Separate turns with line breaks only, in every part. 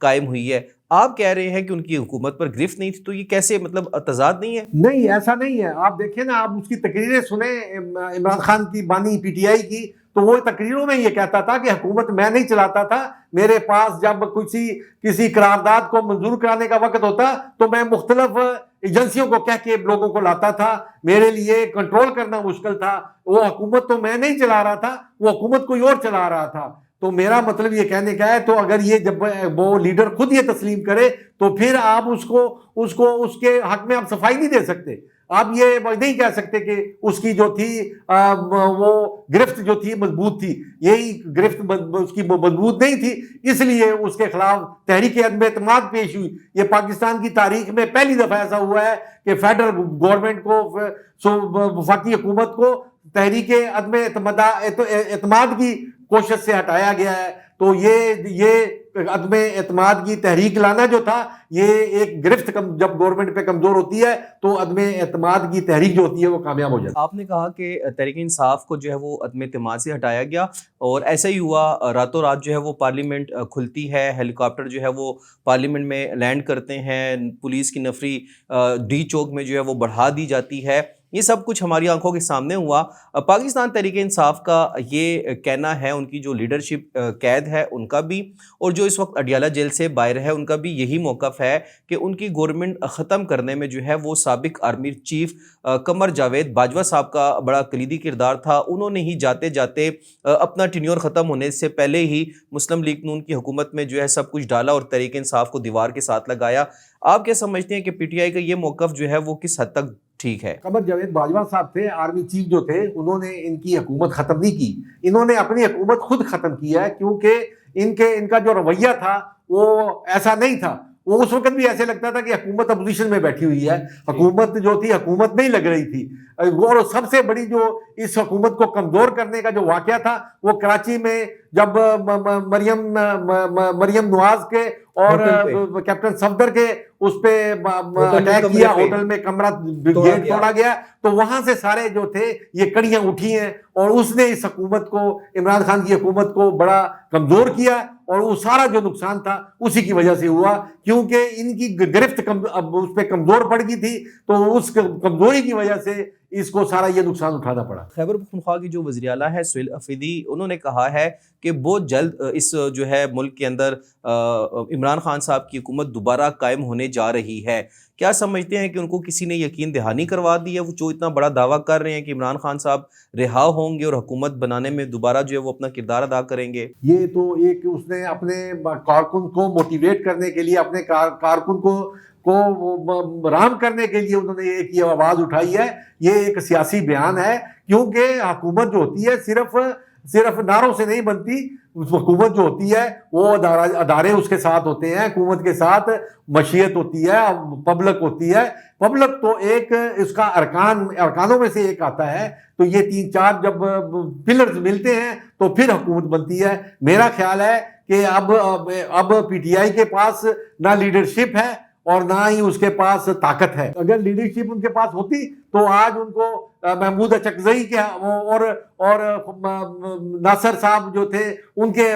قائم ہوئی ہے. آپ کہہ رہے ہیں کہ ان کی حکومت پر گرفت نہیں تھی, تو یہ کیسے مطلب تضاد نہیں ہے؟
نہیں ایسا نہیں ہے. آپ دیکھیں نا, آپ اس کی تقریریں سنیں عمران خان کی بانی پی ٹی آئی کی, تو وہ تقریروں میں یہ کہتا تھا کہ حکومت میں نہیں چلاتا تھا, میرے پاس جب کسی قرارداد کو منظور کرانے کا وقت ہوتا تو میں مختلف ایجنسیوں کو کہہ کے لوگوں کو لاتا تھا, میرے لیے کنٹرول کرنا مشکل تھا, وہ حکومت تو میں نہیں چلا رہا تھا, وہ حکومت کوئی اور چلا رہا تھا. تو میرا مطلب یہ کہنے کا ہے, تو اگر یہ جب وہ لیڈر خود یہ تسلیم کرے تو پھر آپ اس کے حق میں آپ صفائی نہیں دے سکتے. آپ یہ نہیں کہہ سکتے کہ اس کی جو تھی وہ گرفت جو تھی مضبوط تھی, یہی گرفت اس کی مضبوط نہیں تھی, اس لیے اس کے خلاف تحریک عدم اعتماد پیش ہوئی. یہ پاکستان کی تاریخ میں پہلی دفعہ ایسا ہوا ہے کہ فیڈرل گورنمنٹ کو, وفاقی حکومت کو تحریک عدم اعتماد کی کوشش سے ہٹایا گیا ہے. تو یہ عدم اعتماد کی تحریک لانا جو تھا, یہ ایک گرفت جب گورنمنٹ پہ کمزور ہوتی ہے تو عدم اعتماد کی تحریک جو ہوتی ہے وہ کامیاب ہو جاتی ہے.
آپ نے کہا کہ تحریک انصاف کو جو ہے وہ عدم اعتماد سے ہٹایا گیا, اور ایسا ہی ہوا, راتوں رات جو ہے وہ پارلیمنٹ کھلتی ہے, ہیلی کاپٹر جو ہے وہ پارلیمنٹ میں لینڈ کرتے ہیں, پولیس کی نفری ڈی چوک میں جو ہے وہ بڑھا دی جاتی ہے. یہ سب کچھ ہماری آنکھوں کے سامنے ہوا. پاکستان تحریک انصاف کا یہ کہنا ہے, ان کی جو لیڈرشپ قید ہے ان کا بھی, اور جو اس وقت اڈیالہ جیل سے باہر ہے ان کا بھی یہی موقف ہے کہ ان کی گورنمنٹ ختم کرنے میں جو ہے وہ سابق آرمی چیف قمر جاوید باجوہ صاحب کا بڑا کلیدی کردار تھا. انہوں نے ہی جاتے جاتے اپنا ٹینیور ختم ہونے سے پہلے ہی مسلم لیگ نون کی حکومت میں جو ہے سب کچھ ڈالا اور تحریک انصاف کو دیوار کے ساتھ لگایا. آپ کیا سمجھتے ہیں کہ پی ٹی آئی کا یہ موقف جو ہے وہ کس حد تک ٹھیک ہے؟
قمر جاوید باجوہ صاحب تھے آرمی چیف جو تھے, انہوں نے ان کی حکومت ختم نہیں کی, انہوں نے اپنی حکومت خود ختم کیا ہے, کیونکہ ان کا جو رویہ تھا وہ ایسا نہیں تھا. وہ اس وقت بھی ایسے لگتا تھا کہ حکومت اپوزیشن میں بیٹھی ہوئی ہے, حکومت جو تھی حکومت نہیں لگ رہی تھی. اور سب سے بڑی جو اس حکومت کو کمزور کرنے کا جو واقعہ تھا وہ کراچی میں جب مریم نواز کے اور کیپٹن صفدر کے اس پہ اٹیک کیا, ہوٹل میں کمرہ گیٹ توڑا گیا, تو وہاں سے سارے جو تھے یہ کڑیاں اٹھی ہیں, اور اس نے اس حکومت کو, عمران خان کی حکومت کو بڑا کمزور کیا, اور وہ سارا جو نقصان تھا اسی کی وجہ سے ہوا, کیونکہ ان کی گرفت اب اس پہ کمزور پڑ گئی تھی, تو اس کمزوری کی وجہ سے اس کو سارا یہ نقصان اٹھانا پڑا.
خیبر پختونخوا کی جو وزیر اعلیٰ ہے سہیل افریدی, انہوں نے کہا ہے کہ بہت جلد اس جو ہے ملک کے اندر عمران خان صاحب کی حکومت دوبارہ قائم ہونے جا رہی ہے. کیا سمجھتے ہیں کہ ان کو کسی نے یقین دہانی کروا دی ہے, وہ جو اتنا بڑا دعویٰ کر رہے ہیں کہ عمران خان صاحب رہا ہوں گے اور حکومت بنانے میں دوبارہ جو ہے وہ اپنا کردار ادا کریں گے؟
یہ تو ایک اس نے اپنے کارکن کو موٹیویٹ کرنے کے لیے, اپنے کارکن کو رام کرنے کے لیے انہوں نے ایک یہ آواز اٹھائی ہے. یہ ایک سیاسی بیان ہے, کیونکہ حکومت جو ہوتی ہے صرف نعروں سے نہیں بنتی. حکومت جو ہوتی ہے وہ ادارے اس کے ساتھ ہوتے ہیں, حکومت کے ساتھ مشیت ہوتی ہے, پبلک ہوتی ہے. پبلک تو ایک اس کا ارکانوں میں سے ایک آتا ہے, تو یہ 3-4 جب پلرز ملتے ہیں تو پھر حکومت بنتی ہے. میرا خیال ہے کہ اب پی ٹی آئی کے پاس نہ لیڈرشپ ہے اور نہ ہی اس کے پاس طاقت ہے. اگر لیڈرشپ ان کے پاس ہوتی تو آج ان کو محمود اچکزئی کے اور ناصر صاحب جو تھے ان کے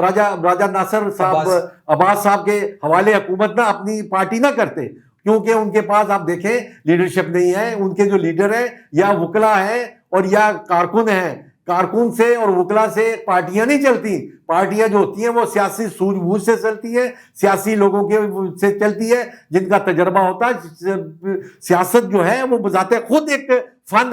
راجہ ناصر صاحب عباس صاحب کے حوالے حکومت نہ اپنی پارٹی نہ کرتے, کیونکہ ان کے پاس آپ دیکھیں لیڈرشپ نہیں ہے. ان کے جو لیڈر ہیں یا وکلا ہیں اور یا کارکن ہیں, کارکن سے اور وکلا سے پارٹیاں نہیں چلتی. پارٹیاں جو ہوتی ہیں وہ سیاسی سوجھ بوجھ سے چلتی ہیں, سیاسی لوگوں کے سے چلتی ہے جن کا تجربہ ہوتا ہے. سیاست جو ہے وہ بذات خود ایک فن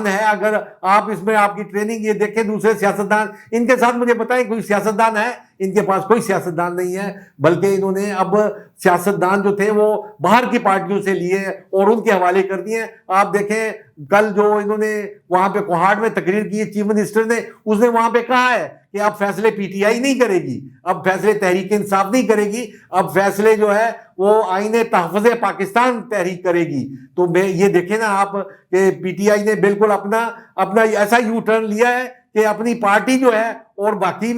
ہے. اگر آپ اس میں آپ کی ٹریننگ یہ دیکھیں دوسرے سیاستدان, ان کے ساتھ مجھے بتائیں کوئی سیاستدان ہے؟ ان کے پاس کوئی سیاستدان نہیں ہے, بلکہ انہوں نے اب سیاستدان جو تھے وہ باہر کی پارٹیوں سے لیے اور ان کے حوالے کر دیے. آپ دیکھیں کل جو انہوں نے وہاں پہ کوہاٹ میں تقریر کی چیف منسٹر نے, اس نے وہاں پہ کہا ہے کہ اب فیصلے پی ٹی آئی نہیں کرے گی, اب فیصلے تحریک انصاف نہیں کرے گی, اب فیصلے جو ہے وہ آئین تحفظ پاکستان تحریک کرے گی. تو یہ دیکھیں نا آپ کہ پی ٹی آئی نے بالکل اپنا ایسا یو ٹرن لیا ہے کہ اپنی پارٹی جو ہے اور باقی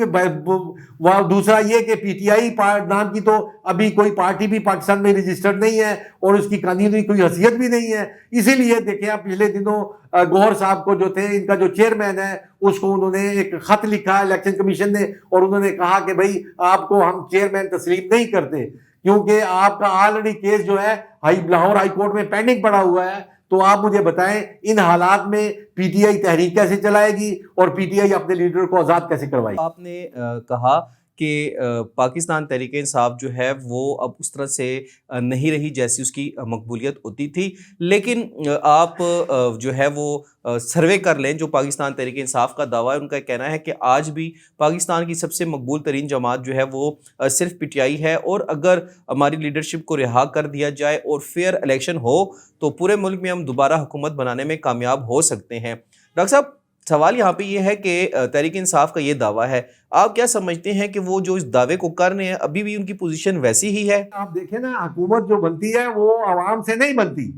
دوسرا یہ کہ پی ٹی آئی نام کی تو ابھی کوئی پارٹی بھی پاکستان میں رجسٹرڈ نہیں ہے اور اس کی قانونی کوئی حیثیت بھی نہیں ہے. اسی لیے دیکھیں آپ پچھلے دنوں گوہر صاحب کو جو تھے ان کا جو چیئرمین ہے اس کو انہوں نے ایک خط لکھا الیکشن کمیشن نے اور انہوں نے کہا کہ بھائی آپ کو ہم چیئرمین تسلیم نہیں کرتے کیونکہ آپ کا آلریڈی کیس جو ہے لاہور ہائی کورٹ میں پینڈنگ پڑا ہوا ہے. تو آپ مجھے بتائیں ان حالات میں پی ٹی آئی تحریک کیسے چلائے گی اور پی ٹی آئی اپنے لیڈر کو آزاد کیسے کروائے گی؟
آپ نے کہا کہ پاکستان تحریک انصاف جو ہے وہ اب اس طرح سے نہیں رہی جیسی اس کی مقبولیت ہوتی تھی، لیکن آپ جو ہے وہ سروے کر لیں جو پاکستان تحریک انصاف کا دعویٰ ہے، ان کا کہنا ہے کہ آج بھی پاکستان کی سب سے مقبول ترین جماعت جو ہے وہ صرف پی ٹی آئی ہے، اور اگر ہماری لیڈرشپ کو رہا کر دیا جائے اور فیئر الیکشن ہو تو پورے ملک میں ہم دوبارہ حکومت بنانے میں کامیاب ہو سکتے ہیں. ڈاکٹر صاحب سوال یہاں پہ یہ ہے کہ تحریک انصاف کا یہ دعویٰ ہے، آپ کیا سمجھتے ہیں کہ وہ جو اس دعوے کو کر رہے ہیں ابھی بھی ان کی پوزیشن ویسی ہی ہے؟
آپ دیکھیں نا حکومت جو بنتی ہے وہ عوام سے نہیں بنتی،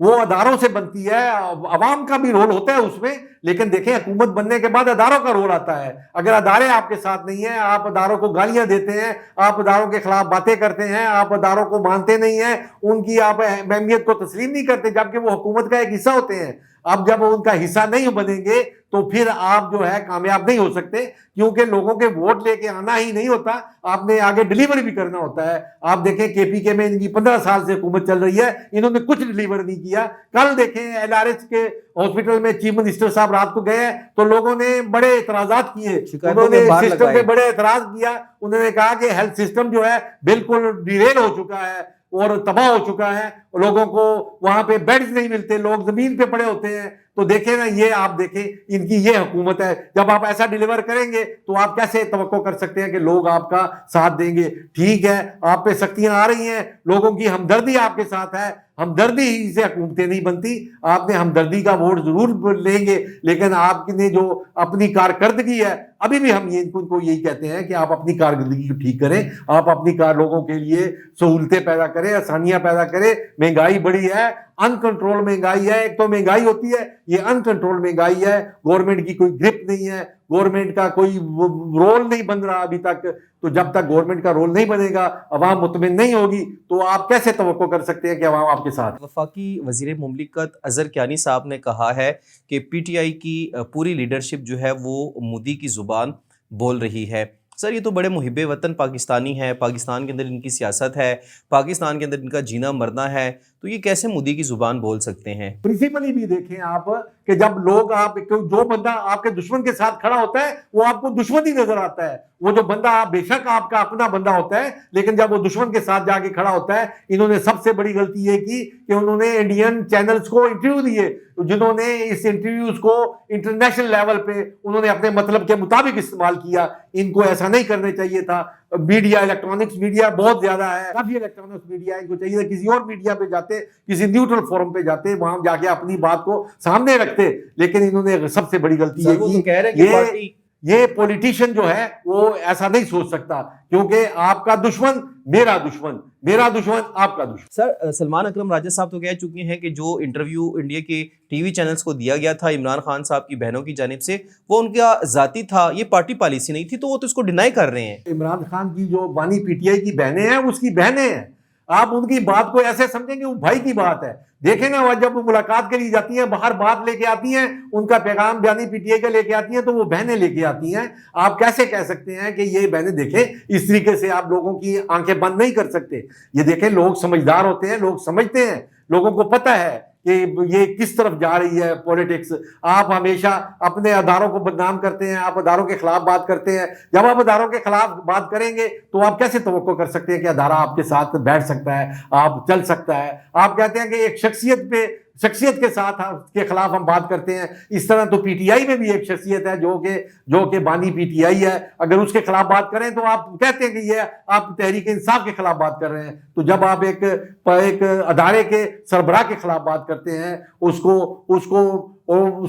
وہ اداروں سے بنتی ہے. عوام کا بھی رول ہوتا ہے اس میں، لیکن دیکھیں حکومت بننے کے بعد اداروں کا رول آتا ہے. اگر ادارے آپ کے ساتھ نہیں ہیں، آپ اداروں کو گالیاں دیتے ہیں، آپ اداروں کے خلاف باتیں کرتے ہیں، آپ اداروں کو مانتے نہیں ہیں، ان کی آپ اہمیت کو تسلیم نہیں کرتے جبکہ وہ حکومت کا ایک حصہ ہوتے ہیں. اب جب ان کا حصہ نہیں بنیں گے تو پھر آپ جو ہے کامیاب نہیں ہو سکتے، کیونکہ لوگوں کے ووٹ لے کے آنا ہی نہیں ہوتا، آپ نے آگے ڈیلیور بھی کرنا ہوتا ہے. آپ دیکھیں کے پی کے میں ان کی 15 سال سے حکومت چل رہی ہے، انہوں نے کچھ ڈیلیور نہیں کیا. کل دیکھیں ایل آر ایچ کے ہاسپٹل میں چیف منسٹر صاحب رات کو گئے تو لوگوں نے بڑے اعتراضات کیے، انہوں نے سسٹم پہ بڑے اعتراض کیا. انہوں نے کہا کہ ہیلتھ سسٹم جو ہے بالکل ڈیریل ہو چکا ہے اور تباہ ہو چکا ہے، لوگوں کو وہاں پہ بیڈز نہیں ملتے، لوگ زمین پہ پڑے ہوتے ہیں. تو دیکھیں نا یہ آپ دیکھیں ان کی یہ حکومت ہے. جب آپ ایسا ڈیلیور کریں گے تو آپ کیسے توقع کر سکتے ہیں کہ لوگ آپ کا ساتھ دیں گے؟ ٹھیک ہے آپ پہ سختیاں آ رہی ہیں، لوگوں کی ہمدردی آپ کے ساتھ ہے، ہمدردی ہی سے حکومتیں نہیں بنتی. آپ نے ہمدردی کا ووٹ ضرور لیں گے، لیکن آپ نے جو اپنی کارکردگی ہے، ابھی بھی ہم ان کو یہی کہتے ہیں کہ آپ اپنی کارکردگی کو ٹھیک کریں، آپ اپنی لوگوں کے لیے سہولتیں پیدا کریں، آسانیاں پیدا کریں. مہنگائی بڑی ہے، ان کنٹرول مہنگائی ہے. ایک تو مہنگائی ہوتی ہے، یہ ان کنٹرول مہنگائی ہے، گورنمنٹ کی کوئی گرپ نہیں ہے، گورنمنٹ کا کوئی رول نہیں بن رہا ابھی تک. تو جب تک گورنمنٹ کا رول نہیں بنے گا، عوام مطمئن نہیں ہوگی، تو آپ کیسے توقع کر سکتے ہیں کہ عوام آپ کے ساتھ؟
وفاقی وزیر مملکت اظہر کیانی صاحب نے کہا ہے کہ پی ٹی آئی کی پوری لیڈرشپ جو ہے وہ مودی کی زبان بول رہی ہے. سر یہ تو بڑے محب وطن پاکستانی ہیں، پاکستان کے اندر ان کی سیاست ہے، پاکستان کے اندر ان کا جینا مرنا ہے، تو یہ کیسے مودی کی زبان بول سکتے ہیں؟
پرنسپلی بھی دیکھیں آپ کہ جب لوگ جو بندہ آپ کے دشمن کے ساتھ کھڑا ہوتا ہے وہ آپ کو دشمن ہی نظر آتا ہے. وہ جو بندہ بے شک آپ کا اپنا بندہ ہوتا ہے، لیکن جب وہ دشمن کے ساتھ جا کے کھڑا ہوتا ہے. انہوں نے سب سے بڑی غلطی یہ کی کہ انہوں نے انڈین چینلز کو انٹرویو دیے، جنہوں نے اس انٹرویوز کو انٹرنیشنل لیول پہ انہوں نے اپنے مطلب کے مطابق استعمال کیا. ان کو ایسا نہیں کرنا چاہیے تھا. میڈیا، الیکٹرانکس میڈیا بہت زیادہ ہے، کافی الیکٹرانکس میڈیا ہے، ان کو چاہیے تھا کسی اور میڈیا پہ جاتے، کسی نیوٹرل فورم پہ جاتے، وہاں جا کے اپنی بات کو سامنے رکھتے. لیکن انہوں نے سب سے بڑی غلطی یہ کی، یہ پولیٹیشین جو ہے وہ ایسا نہیں سوچ سکتا، کیونکہ آپ کا دشمن میرا دشمن، میرا دشمن آپ کا دشمن.
سر سلمان اکرم راجہ صاحب تو کہہ چکے ہیں کہ جو انٹرویو انڈیا کے ٹی وی چینلز کو دیا گیا تھا عمران خان صاحب کی بہنوں کی جانب سے، وہ ان کا ذاتی تھا، یہ پارٹی پالیسی نہیں تھی، تو وہ تو اس کو ڈینائی کر رہے ہیں.
عمران خان کی جو بانی پی ٹی آئی کی بہنیں ہیں اس کی بہنیں ہیں، آپ ان کی بات کو ایسے سمجھیں کہ وہ بھائی کی بات ہے. دیکھیں نا جب وہ ملاقات کے لیے جاتی ہیں، باہر بات لے کے آتی ہیں، ان کا پیغام بانی پی ٹی آئی کا لے کے آتی ہیں، تو وہ بہنیں لے کے آتی ہیں. آپ کیسے کہہ سکتے ہیں کہ یہ بہنیں؟ دیکھیں اس طریقے سے آپ لوگوں کی آنکھیں بند نہیں کر سکتے. یہ دیکھیں لوگ سمجھدار ہوتے ہیں، لوگ سمجھتے ہیں، لوگوں کو پتہ ہے کہ یہ کس طرف جا رہی ہے پولیٹکس. آپ ہمیشہ اپنے اداروں کو بدنام کرتے ہیں، آپ اداروں کے خلاف بات کرتے ہیں. جب آپ اداروں کے خلاف بات کریں گے تو آپ کیسے توقع کر سکتے ہیں کہ ادارہ آپ کے ساتھ بیٹھ سکتا ہے، آپ چل سکتا ہے؟ آپ کہتے ہیں کہ ایک شخصیت کے ساتھ کے خلاف ہم بات کرتے ہیں. اس طرح تو پی ٹی آئی میں بھی ایک شخصیت ہے جو کہ بانی پی ٹی آئی ہے. اگر اس کے خلاف بات کریں تو آپ کہتے ہیں کہ یہ آپ تحریک انصاف کے خلاف بات کر رہے ہیں. تو جب آپ ایک ادارے کے سربراہ کے خلاف بات کرتے ہیں، اس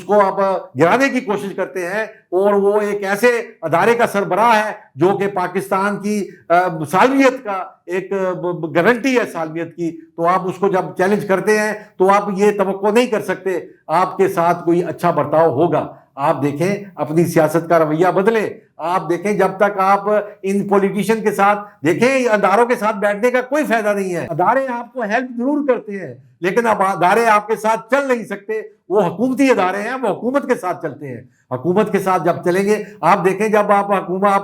کو آپ گرانے کی کوشش کرتے ہیں، اور وہ ایک ایسے ادارے کا سربراہ ہے جو کہ پاکستان کی سالمیت کا ایک گارنٹی ہے سالمیت کی، تو آپ اس کو جب چیلنج کرتے ہیں تو آپ یہ توقع نہیں کر سکتے آپ کے ساتھ کوئی اچھا برتاؤ ہوگا. آپ دیکھیں اپنی سیاست کا رویہ بدلیں. آپ دیکھیں جب تک آپ ان پولیٹیشین کے ساتھ دیکھیں اداروں کے ساتھ بیٹھنے کا کوئی فائدہ نہیں ہے. ادارے آپ کو ہیلپ ضرور کرتے ہیں لیکن اب ادارے آپ کے ساتھ چل نہیں سکتے. وہ حکومتی ادارے ہیں, وہ حکومت کے ساتھ چلتے ہیں. حکومت کے ساتھ جب چلیں گے, آپ دیکھیں جب آپ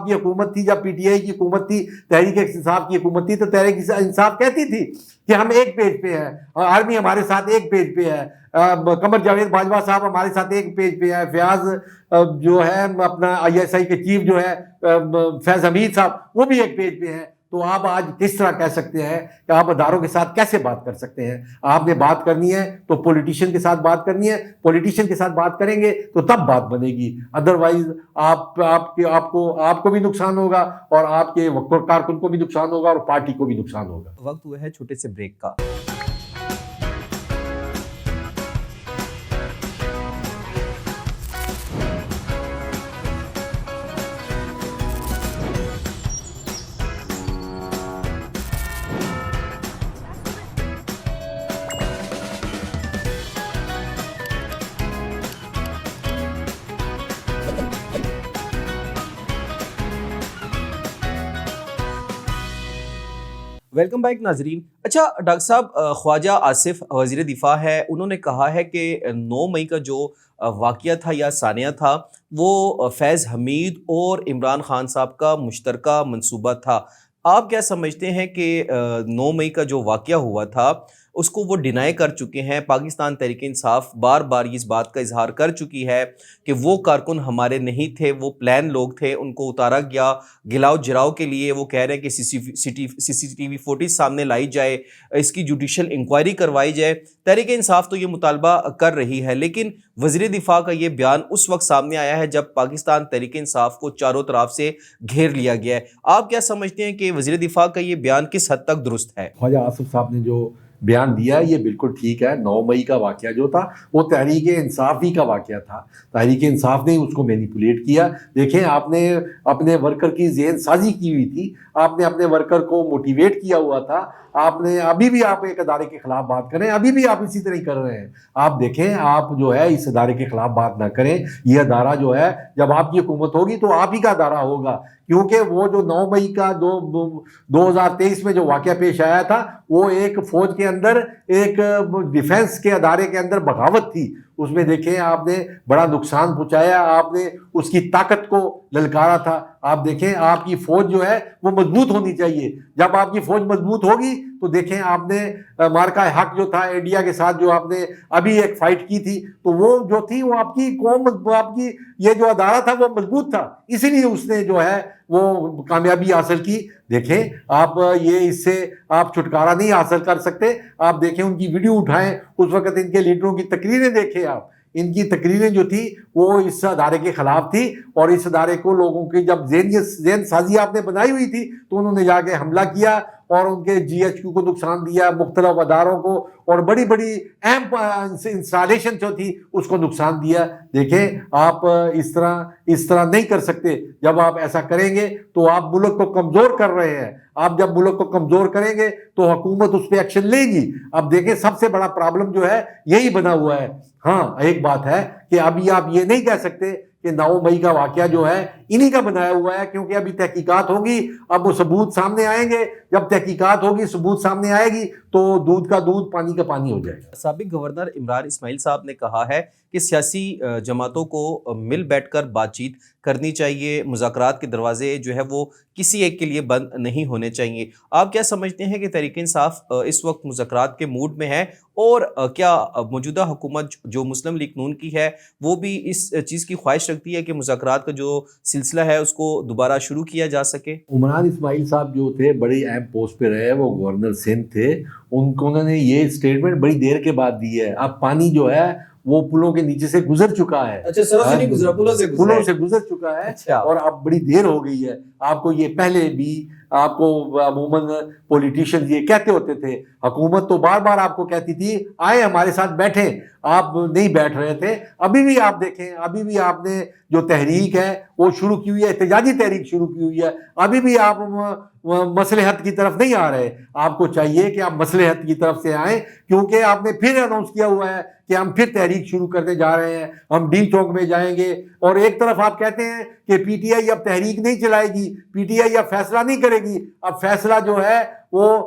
کی حکومت تھی, جب پی ٹی آئی کی حکومت تھی, تحریک انصاف کی حکومت تھی, تو تحریک انصاف کہتی تھی کہ ہم ایک پیج پہ ہیں, آرمی ہمارے ساتھ ایک پیج پہ ہے, قمر جاوید باجوہ صاحب ہمارے ساتھ ایک پیج پہ ہے, فیاض جو ہے اپنا آئی ایس آئی کے چیف جو ہے فیض حمید صاحب وہ بھی ایک پیج پہ ہیں. تو آپ آج کس طرح کہہ سکتے ہیں کہ آپ اداروں کے ساتھ کیسے بات کر سکتے ہیں؟ آپ نے بات کرنی ہے تو پولیٹیشین کے ساتھ بات کرنی ہے, پولیٹیشین کے ساتھ بات کریں گے تو تب بات بنے گی. ادروائز آپ کو بھی نقصان ہوگا اور آپ کے کارکن کو بھی نقصان ہوگا اور پارٹی کو بھی نقصان ہوگا.
وقت ہوا ہے چھوٹے سے بریک کا. ویلکم بیک ناظرین. اچھا ڈاکٹر صاحب, خواجہ آصف وزیر دفاع ہے, انہوں نے کہا ہے کہ 9 مئی کا جو واقعہ تھا یا ثانیہ تھا وہ فیض حمید اور عمران خان صاحب کا مشترکہ منصوبہ تھا. آپ کیا سمجھتے ہیں کہ 9 مئی کا جو واقعہ ہوا تھا اس کو وہ ڈینائی کر چکے ہیں؟ پاکستان تحریک انصاف بار بار اس بات کا اظہار کر چکی ہے کہ وہ کارکن ہمارے نہیں تھے, وہ پلان لوگ تھے, ان کو اتارا گیا گلاؤ جراؤ کے لیے. وہ کہہ رہے ہیں کہ سی سی ٹی وی فوٹیج سامنے لائی جائے, اس کی جوڈیشل انکوائری کروائی جائے. تحریک انصاف تو یہ مطالبہ کر رہی ہے, لیکن وزیر دفاع کا یہ بیان اس وقت سامنے آیا ہے جب پاکستان تحریک انصاف کو چاروں طرف سے گھیر لیا گیا ہے. آپ کیا سمجھتے ہیں کہ وزیر دفاع کا یہ بیان کس حد تک درست ہے؟
خواجہ آصف صاحب نے جو بیان دیا یہ بالکل ٹھیک ہے. 9 مئی کا واقعہ جو تھا وہ تحریک انصاف ہی کا واقعہ تھا. تحریک انصاف نے اس کو مینیپولیٹ کیا. دیکھیں آپ نے اپنے ورکر کی ذہن سازی کی ہوئی تھی, آپ نے اپنے ورکر کو موٹیویٹ کیا ہوا تھا. آپ نے ابھی بھی آپ ایک ادارے کے خلاف بات کریں, ابھی بھی آپ اسی طرح ہی کر رہے ہیں. آپ دیکھیں آپ جو ہے اس ادارے کے خلاف بات نہ کریں. یہ ادارہ جو ہے جب آپ کی حکومت ہوگی تو آپ ہی کا ادارہ ہوگا, کیونکہ وہ جو 9 مئی کا 2023 میں جو واقعہ پیش آیا تھا وہ ایک فوج کے اندر, ایک ڈیفنس کے ادارے کے اندر بغاوت تھی. اس میں دیکھیں آپ نے بڑا نقصان پہنچایا, آپ نے اس کی طاقت کو للکارا تھا. آپ دیکھیں آپ کی فوج جو ہے وہ مضبوط ہونی چاہیے. جب آپ کی فوج مضبوط ہوگی تو دیکھیں آپ نے مارکہ حق جو تھا انڈیا کے ساتھ جو آپ نے ابھی ایک فائٹ کی تھی, تو وہ جو تھی وہ آپ کی قوم, آپ کی یہ جو ادارہ تھا وہ مضبوط تھا, اسی لیے اس نے جو ہے وہ کامیابی حاصل کی. دیکھیں آپ یہ اس سے آپ چھٹکارا نہیں حاصل کر سکتے. آپ دیکھیں ان کی ویڈیو اٹھائیں, اس وقت ان کے لیڈروں کی تقریریں دیکھیں آپ. ان کی تقریریں جو تھی وہ اس ادارے کے خلاف تھی, اور اس ادارے کو لوگوں کی جب ذہن سازی آپ نے بنائی ہوئی تھی تو انہوں نے جا کے حملہ کیا اور ان کے جی ایچ کیو کو نقصان دیا, مختلف اداروں کو, اور بڑی بڑی اہم انسٹالیشن جو تھی اس کو نقصان دیا. دیکھیں آپ اس طرح نہیں کر سکتے. جب آپ ایسا کریں گے تو آپ ملک کو کمزور کر رہے ہیں. آپ جب ملک کو کمزور کریں گے تو حکومت اس پہ ایکشن لے گی. اب دیکھیں سب سے بڑا پرابلم جو ہے یہی بنا ہوا ہے. ہاں ایک بات ہے کہ ابھی آپ یہ نہیں کہہ سکتے کہ 9 مئی کا واقعہ جو ہے انہی کا بنایا ہوا ہے, کیونکہ ابھی تحقیقات ہوگی, اب وہ ثبوت سامنے آئیں گے. جب تحقیقات ہوگی, ثبوت سامنے آئے گی تو دودھ کا دودھ پانی کا پانی ہو جائے گا.
سابق گورنر عمران اسماعیل صاحب نے کہا ہے کہ سیاسی جماعتوں کو مل بیٹھ کر بات چیت کرنی چاہیے, مذاکرات کے دروازے جو ہے وہ کسی ایک کے لیے بند نہیں ہونے چاہیے. آپ کیا سمجھتے ہیں کہ تحریک انصاف اس وقت مذاکرات کے موڈ میں ہے, اور کیا موجودہ حکومت جو مسلم لیگ نون کی ہے وہ بھی اس چیز کی خواہش رکھتی ہے کہ مذاکرات کا جو سلسلہ ہے اس کو دوبارہ شروع کیا جا سکے؟
عمران اسماعیل صاحب جو تھے بڑی اہم پوسٹ پہ رہے, وہ گورنر سندھ تھے, انہوں نے یہ اسٹیٹمنٹ بڑی دیر کے بعد دی ہے. اب پانی جو ہے وہ پلوں کے نیچے سے گزر چکا ہے.
اچھا, سروں سے نہیں گزرا, پلوں سے
گزر چکا ہے.
اچھا.
اور اب بڑی دیر ہو گئی ہے. آپ کو یہ پہلے بھی آپ کو عموماً پولیٹیشینز یہ کہتے ہوتے تھے، حکومت تو بار بار آپ کو کہتی تھی آئیں ہمارے ساتھ بیٹھیں، آپ نہیں بیٹھ رہے تھے۔ ابھی بھی آپ دیکھیں، ابھی بھی آپ نے جو تحریک ہے وہ شروع کی ہوئی ہے، احتجاجی تحریک شروع کی ہوئی ہے، ابھی بھی آپ مصلحت کی طرف نہیں آ رہے۔ آپ کو چاہیے کہ آپ مصلحت کی طرف سے آئیں، کیونکہ آپ نے پھر اناؤنس کیا ہوا ہے کہ ہم پھر تحریک شروع کرنے جا رہے ہیں، ہم ڈی چوک میں جائیں گے۔ اور ایک طرف آپ کہتے ہیں کہ پی ٹی آئی اب تحریک نہیں چلائے گی، پی ٹی آئی اب فیصلہ نہیں کرے گی، اب فیصلہ جو ہے وہ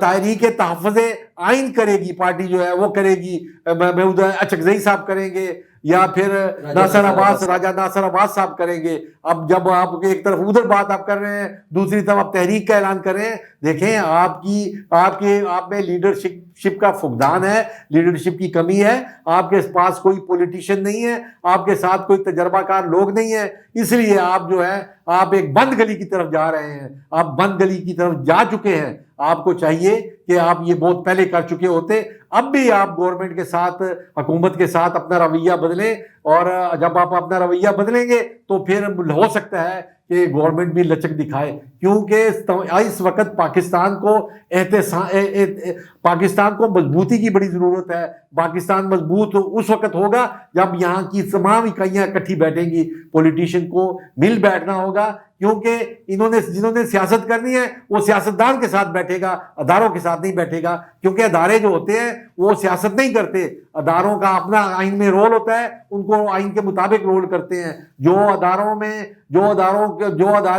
تحریک تحفظ آئین کرے گی، پارٹی جو ہے وہ کرے گی، محمود اچکزئی صاحب کریں گے، یا پھر راجہ ناصر عباس صاحب کریں گے۔ اب جب آپ ایک طرف ادھر بات آپ کر رہے ہیں، دوسری طرف آپ تحریک کا اعلان کر رہے ہیں، دیکھیں آپ میں لیڈرشپ کا فقدان ہے، لیڈرشپ کی کمی ہے، آپ کے پاس کوئی پولیٹیشین نہیں ہے، آپ کے ساتھ کوئی تجربہ کار لوگ نہیں ہیں، اس لیے آپ جو ہے آپ ایک بند گلی کی طرف جا رہے ہیں، آپ بند گلی کی طرف جا چکے ہیں۔ آپ کو چاہیے کہ آپ یہ بہت پہلے کر چکے ہوتے، اب بھی آپ گورنمنٹ کے ساتھ، حکومت کے ساتھ اپنا رویہ بدلیں، اور جب آپ اپنا رویہ بدلیں گے تو پھر ہو سکتا ہے کہ گورنمنٹ بھی لچک دکھائے، کیونکہ اس وقت پاکستان کو مضبوطی کی بڑی ضرورت ہے۔ پاکستان مضبوط اس وقت ہوگا جب یہاں کی تمام اکائیاں اکٹھی بیٹھیں گی، پولیٹیشین کو مل بیٹھنا ہوگا، کیونکہ جنہوں نے سیاست کرنی ہے وہ سیاستدان کے ساتھ بیٹھے گا، اداروں کے ساتھ نہیں بیٹھے گا، کیونکہ ادارے جو ہوتے ہیں وہ سیاست نہیں کرتے، اداروں کا اپنا آئین میں رول ہوتا ہے، ان کو آئین کے مطابق رول کرتے ہیں۔ جو ادارے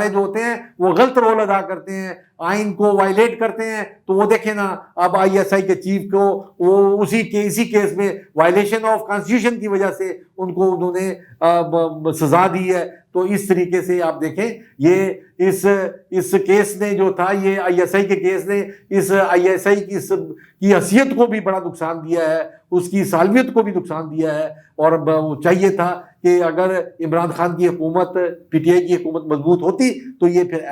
جو ہوتے ہیں وہ غلط رول ادا کرتے ہیں، آئین کو وائلیٹ کرتے ہیں، تو وہ دیکھیں نا، اب آئی ایس آئی کے چیف کو وہ اسی کیس میں وائلیشن آف کانسٹیٹیوشن کی وجہ سے انہوں نے سزا دی ہے۔ تو اس طریقے سے آپ دیکھیں، یہ اس کیس نے جو تھا، یہ آئی ایس آئی کے کیس نے اس آئی ایس آئی کی حیثیت کو بھی بڑا نقصان دیا ہے، اس کی سالمیت کو بھی نقصان دیا ہے، اور چاہیے تھا کہ اگر عمران خان کی حکومت، پی ٹی آئی کی حکومت مضبوط ہوتی تو یہ پھر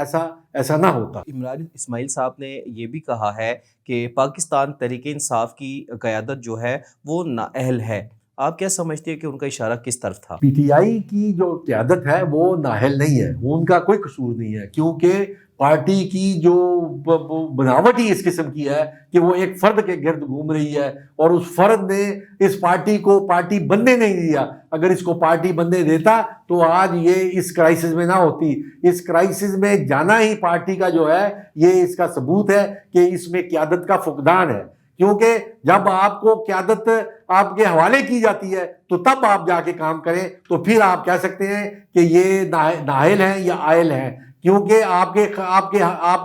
ایسا نہ ہوتا۔
عمران اسماعیل صاحب نے یہ بھی کہا ہے کہ پاکستان تحریک انصاف کی قیادت جو ہے وہ نااہل ہے، آپ کیا سمجھتے ہیں کہ ان کا اشارہ کس طرف تھا؟
پی ٹی آئی کی جو قیادت ہے وہ نااہل نہیں ہے، وہ ان کا کوئی قصور نہیں ہے، کیونکہ پارٹی کی جو بناوٹ ہی اس قسم کی ہے کہ وہ ایک فرد کے گرد گھوم رہی ہے، اور اس فرد نے اس پارٹی کو پارٹی بننے نہیں دیا۔ اگر اس کو پارٹی بننے دیتا تو آج یہ اس کرائسس میں نہ ہوتی۔ اس کرائسس میں جانا ہی پارٹی کا جو ہے یہ اس کا ثبوت ہے کہ اس میں قیادت کا فقدان ہے، کیونکہ جب آپ کو قیادت آپ کے حوالے کی جاتی ہے تو تب آپ جا کے کام کریں، تو پھر آپ کہہ سکتے ہیں کہ یہ نااہل ہیں یا عائل ہیں، کیونکہ آپ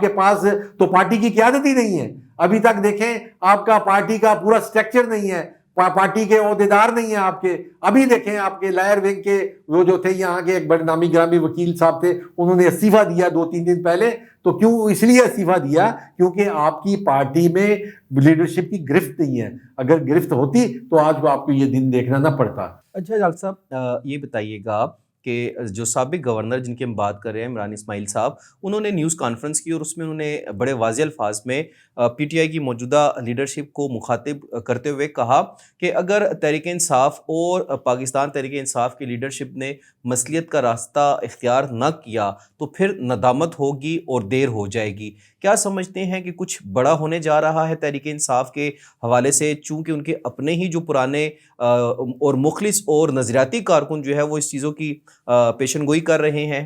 کے پاس تو پارٹی کی قیادت ہی نہیں ہے۔ ابھی تک دیکھیں، آپ کا پارٹی کا پورا سٹرکچر نہیں ہے، پارٹی کے عہدیدار نہیں ہیں آپ کے۔ ابھی دیکھیں، آپ کے لائر ونگ کے وہ جو تھے یہاں کے ایک بڑے نامی گرامی وکیل صاحب تھے، انہوں نے استعفیٰ دیا 2-3 دن پہلے۔ تو کیوں اس لیے استعفیٰ دیا؟ کیونکہ آپ کی پارٹی میں لیڈرشپ کی گرفت نہیں ہے۔ اگر گرفت ہوتی تو آج کو آپ کو یہ دن دیکھنا نہ پڑتا۔
اچھا ڈاکٹر صاحب، یہ بتائیے گا کہ جو سابق گورنر جن کی ہم بات کر رہے ہیں، عمران اسماعیل صاحب، انہوں نے نیوز کانفرنس کی اور اس میں انہوں نے بڑے واضح الفاظ میں پی ٹی آئی کی موجودہ لیڈرشپ کو مخاطب کرتے ہوئے کہا کہ اگر تحریک انصاف اور پاکستان تحریک انصاف کی لیڈرشپ نے مصلیت کا راستہ اختیار نہ کیا تو پھر ندامت ہوگی اور دیر ہو جائے گی۔ کیا سمجھتے ہیں کہ کچھ بڑا ہونے جا رہا ہے تحریک انصاف کے حوالے سے، چونکہ ان کے اپنے ہی جو پرانے اور مخلص اور نظریاتی کارکن جو ہے وہ اس چیزوں کی پیشن گوئی کر رہے ہیں؟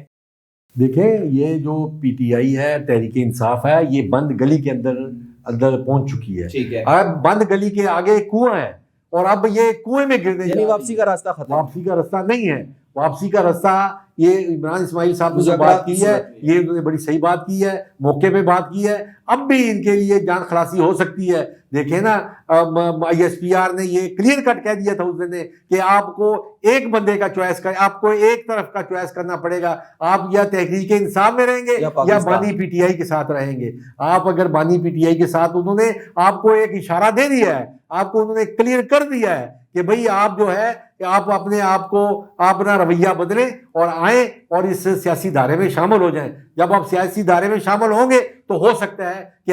دیکھیں، یہ جو پی ٹی آئی ہے، تحریک انصاف ہے، یہ بند گلی کے اندر پہنچ چکی ہے۔
ٹھیک ہے،
اب بند گلی کے آگے کنواں ہے، اور اب یہ کنویں میں گرنے
یعنی واپسی کا راستہ ختم،
واپسی کا راستہ نہیں ہے۔ واپسی کا راستہ، یہ عمران اسماعیل صاحب نے جو بات کی ہے، یہ انہوں نے بڑی صحیح بات کی ہے، موقع پہ بات کی ہے۔ اب بھی ان کے لیے جان خلاصی ہو سکتی ہے۔ دیکھیں نا، آئی ایس پی آر نے یہ کلیئر کٹ کہہ دیا تھا اس دن کہ آپ کو ایک بندے کا چوائس کریں، آپ کو ایک طرف کا چوائس کرنا پڑے گا۔ آپ یا تحریک انصاف میں رہیں گے یا بانی پی ٹی آئی کے ساتھ رہیں گے۔ آپ اگر بانی پی ٹی آئی کے ساتھ، انہوں نے آپ کو ایک اشارہ دے دیا ہے، آپ کو انہوں نے کلیئر کر دیا ہے کہ بھئی آپ جو ہے کہ آپ اپنے آپ کو اپنا رویہ بدلیں اور آئیں اور اس سیاسی دھارے میں شامل ہو جائیں۔ جب آپ سیاسی دھارے میں شامل ہوں گے تو ہو سکتا ہے کہ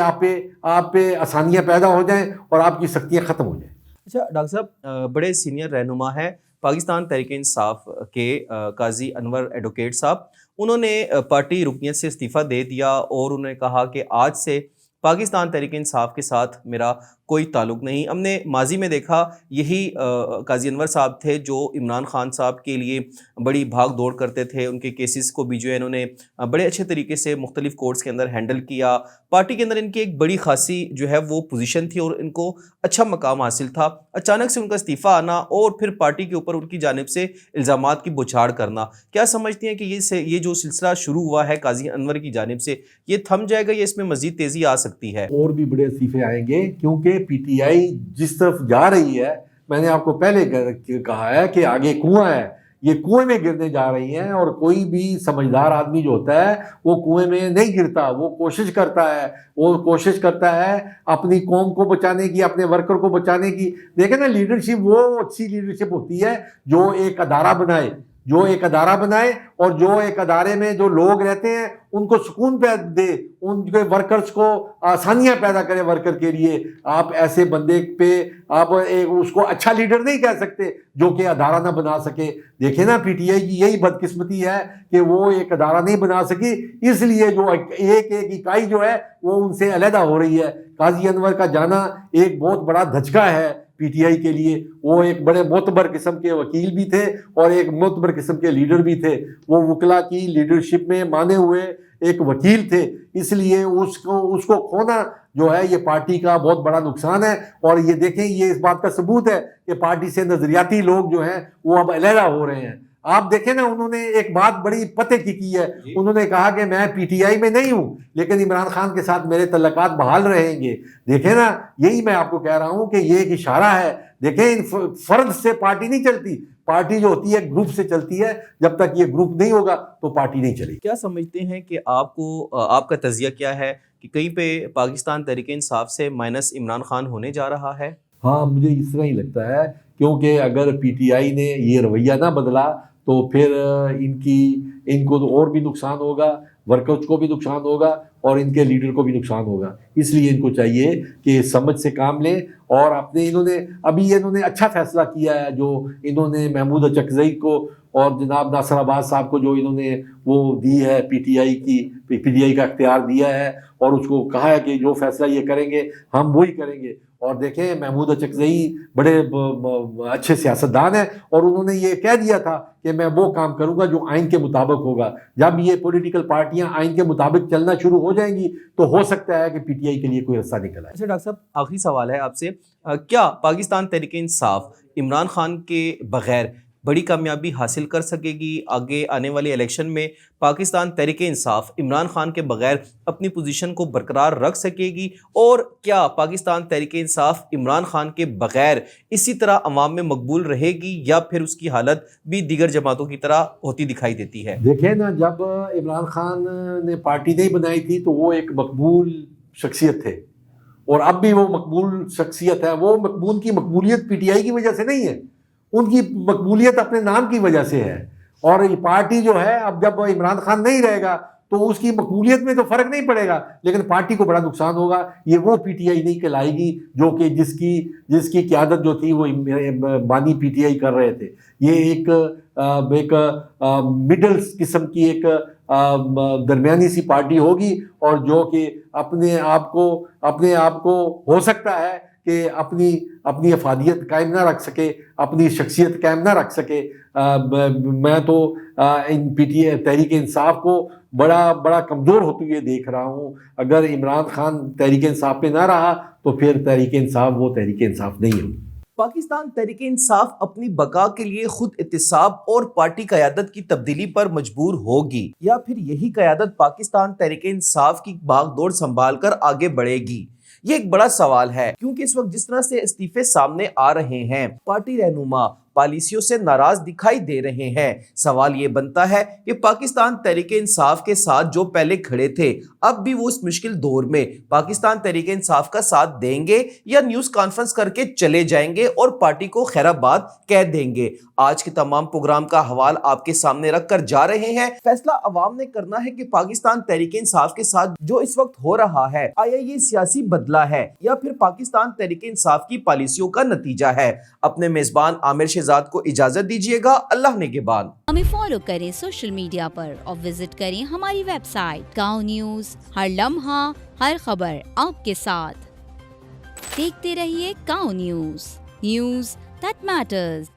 آپ پہ آسانیاں پیدا ہو جائیں اور آپ کی سختیاں ختم ہو جائیں۔
اچھا ڈاکٹر صاحب، بڑے سینئر رہنما ہے پاکستان تحریک انصاف کے قاضی انور ایڈوکیٹ صاحب، انہوں نے پارٹی رکنیت سے استعفیٰ دے دیا اور انہوں نے کہا کہ آج سے پاکستان تحریک انصاف کے ساتھ میرا کوئی تعلق نہیں۔ ہم نے ماضی میں دیکھا یہی قاضی انور صاحب تھے جو عمران خان صاحب کے لیے بڑی بھاگ دوڑ کرتے تھے، ان کے کیسز کو بھی جو ہے انہوں نے بڑے اچھے طریقے سے مختلف کورٹس کے اندر ہینڈل کیا۔ پارٹی کے اندر ان کی ایک بڑی خاصی جو ہے وہ پوزیشن تھی اور ان کو اچھا مقام حاصل تھا۔ اچانک سے ان کا استعفیٰ آنا اور پھر پارٹی کے اوپر ان کی جانب سے الزامات کی بوچھاڑ کرنا، کیا سمجھتے ہیں کہ یہ جو سلسلہ شروع ہوا ہے قاضی انور کی جانب سے، یہ تھم جائے گا یا اس میں مزید تیزی آ سکتی ہے؟
اور بھی بڑے استعفے آئیں گے، کیونکہ پی ٹی آئی جس طرف جا رہی ہے، میں نے آپ کو پہلے کہا ہے کہ آگے کنواں ہے، یہ کنویں میں گرنے جا رہی ہیں، اور کوئی بھی سمجھدار آدمی جو ہوتا ہے وہ کنویں میں نہیں گرتا، وہ کوشش کرتا ہے اپنی قوم کو بچانے کی، اپنے ورکر کو بچانے کی۔ دیکھیں نا، لیڈرشپ وہ اچھی لیڈرشپ ہوتی ہے جو ایک ادارہ بنائے اور جو ایک ادارے میں جو لوگ رہتے ہیں ان کو سکون دے، ان کے ورکرز کو آسانیاں پیدا کرے ورکر کے لیے۔ آپ ایسے بندے پہ آپ اس کو اچھا لیڈر نہیں کہہ سکتے جو کہ ادارہ نہ بنا سکے۔ دیکھیں نا، پی ٹی آئی کی یہی بدقسمتی ہے کہ وہ ایک ادارہ نہیں بنا سکی، اس لیے جو ایک اکائی جو ہے وہ ان سے علیحدہ ہو رہی ہے۔ قاضی انور کا جانا ایک بہت بڑا دھچکا ہے پی ٹی آئی کے لیے۔ وہ ایک بڑے معتبر قسم کے وکیل بھی تھے اور ایک معتبر قسم کے لیڈر بھی تھے، وہ وکلا کی لیڈرشپ میں مانے ہوئے ایک وکیل تھے، اس لیے اس کو کھونا جو ہے یہ پارٹی کا بہت بڑا نقصان ہے۔ اور یہ دیکھیں، یہ اس بات کا ثبوت ہے کہ پارٹی سے نظریاتی لوگ جو ہیں وہ اب علیحدہ ہو رہے ہیں۔ آپ دیکھیں نا، انہوں نے ایک بات بڑی پتے کی ہے، انہوں نے کہا کہ میں پی ٹی آئی میں نہیں ہوں لیکن عمران خان کے ساتھ میرے تعلقات بحال رہیں گے۔ دیکھیں نا، یہی میں آپ کو کہہ رہا ہوں کہ یہ ایک اشارہ ہے۔ دیکھیں، فرد سے پارٹی نہیں چلتی، پارٹی جو ہوتی ہے گروپ سے چلتی ہے۔ جب تک یہ گروپ نہیں ہوگا تو پارٹی نہیں چلے گی۔
کیا سمجھتے ہیں کہ آپ کا تجزیہ کیا ہے کہ کہیں پہ پاکستان تحریک انصاف سے مائنس عمران خان ہونے جا رہا ہے؟
ہاں، مجھے اس طرح ہی لگتا ہے، کیونکہ اگر پی ٹی آئی نے یہ رویہ نہ بدلا تو پھر ان کو اور بھی نقصان ہوگا، ورکرز کو بھی نقصان ہوگا اور ان کے لیڈر کو بھی نقصان ہوگا۔ اس لیے ان کو چاہیے کہ سمجھ سے کام لیں، اور انہوں نے اچھا فیصلہ کیا ہے جو انہوں نے محمود اچکزئی کو اور جناب ناصر عباس صاحب کو جو انہوں نے وہ دی ہے پی ٹی آئی کا اختیار دیا ہے، اور اس کو کہا ہے کہ جو فیصلہ یہ کریں گے ہم وہی کریں گے۔ اور دیکھیں، محمود اچکزئی بڑے اچھے سیاستدان ہیں اور انہوں نے یہ کہہ دیا تھا کہ میں وہ کام کروں گا جو آئین کے مطابق ہوگا۔ جب یہ پولیٹیکل پارٹیاں آئین کے مطابق چلنا شروع ہو جائیں گی تو ہو سکتا ہے کہ پی ٹی آئی کے لیے کوئی راستہ نکل آئے۔
اچھا ڈاکٹر صاحب، آخری سوال ہے آپ سے، کیا پاکستان تحریک انصاف عمران خان کے بغیر بڑی کامیابی حاصل کر سکے گی؟ آگے آنے والے الیکشن میں پاکستان تحریک انصاف عمران خان کے بغیر اپنی پوزیشن کو برقرار رکھ سکے گی؟ اور کیا پاکستان تحریک انصاف عمران خان کے بغیر اسی طرح عوام میں مقبول رہے گی یا پھر اس کی حالت بھی دیگر جماعتوں کی طرح ہوتی دکھائی دیتی ہے؟
دیکھیں نا، جب عمران خان نے پارٹی نہیں بنائی تھی تو وہ ایک مقبول شخصیت تھے، اور اب بھی وہ مقبول شخصیت ہے۔ وہ ان کی مقبولیت پی ٹی آئی کی وجہ سے نہیں ہے، ان کی مقبولیت اپنے نام کی وجہ سے ہے۔ اور یہ پارٹی جو ہے، اب جب عمران خان نہیں رہے گا تو اس کی مقبولیت میں تو فرق نہیں پڑے گا، لیکن پارٹی کو بڑا نقصان ہوگا۔ یہ وہ پی ٹی آئی نہیں کہلائے گی جو کہ جس کی قیادت جو تھی وہ بانی پی ٹی آئی کر رہے تھے۔ یہ ایک مڈل قسم کی ایک درمیانی سی پارٹی ہوگی، اور جو کہ اپنے آپ کو ہو سکتا ہے کہ اپنی افادیت قائم نہ رکھ سکے، اپنی شخصیت قائم نہ رکھ سکے۔ میں تو P T I Tehreek Insaf کو بڑا کمزور ہوتے ہوئے دیکھ رہا ہوں۔ اگر عمران خان تحریک انصاف پہ نہ رہا تو پھر تحریک انصاف وہ تحریک انصاف نہیں ہوگی۔
پاکستان تحریک انصاف اپنی بقا کے لیے خود احتساب اور پارٹی قیادت کی تبدیلی پر مجبور ہوگی، یا پھر یہی قیادت پاکستان تحریک انصاف کی باغ دوڑ سنبھال کر آگے بڑھے گی؟ یہ ایک بڑا سوال ہے، کیونکہ اس وقت جس طرح سے استعفے سامنے آ رہے ہیں، پارٹی رہنما پالیسیوں سے ناراض دکھائی دے رہے ہیں۔ سوال یہ بنتا ہے کہ پاکستان تحریک انصاف کے ساتھ جو پہلے کھڑے تھے، اب بھی وہ اس مشکل دور میں پاکستان تحریک انصاف کا ساتھ دیں گے یا نیوز کانفرنس کر کے چلے جائیں گے اور پارٹی کو خیر آباد کہہ دیں گے؟ آج کے تمام پروگرام کا حوال آپ کے سامنے رکھ کر جا رہے ہیں۔ فیصلہ عوام نے کرنا ہے کہ پاکستان تحریک انصاف کے ساتھ جو اس وقت ہو رہا ہے، آیا یہ سیاسی بدلہ ہے یا پھر پاکستان تحریک انصاف کی پالیسیوں کا نتیجہ ہے؟ اپنے میزبان عامر ذات کو اجازت دیجیے گا. اللہ نگہبان.
ہمیں فالو کریں سوشل میڈیا پر اور وزٹ کریں ہماری ویب سائٹ گاؤں نیوز. ہر لمحہ ہر خبر آپ کے ساتھ. دیکھتے رہیے گاؤں نیوز دیٹ میٹرز.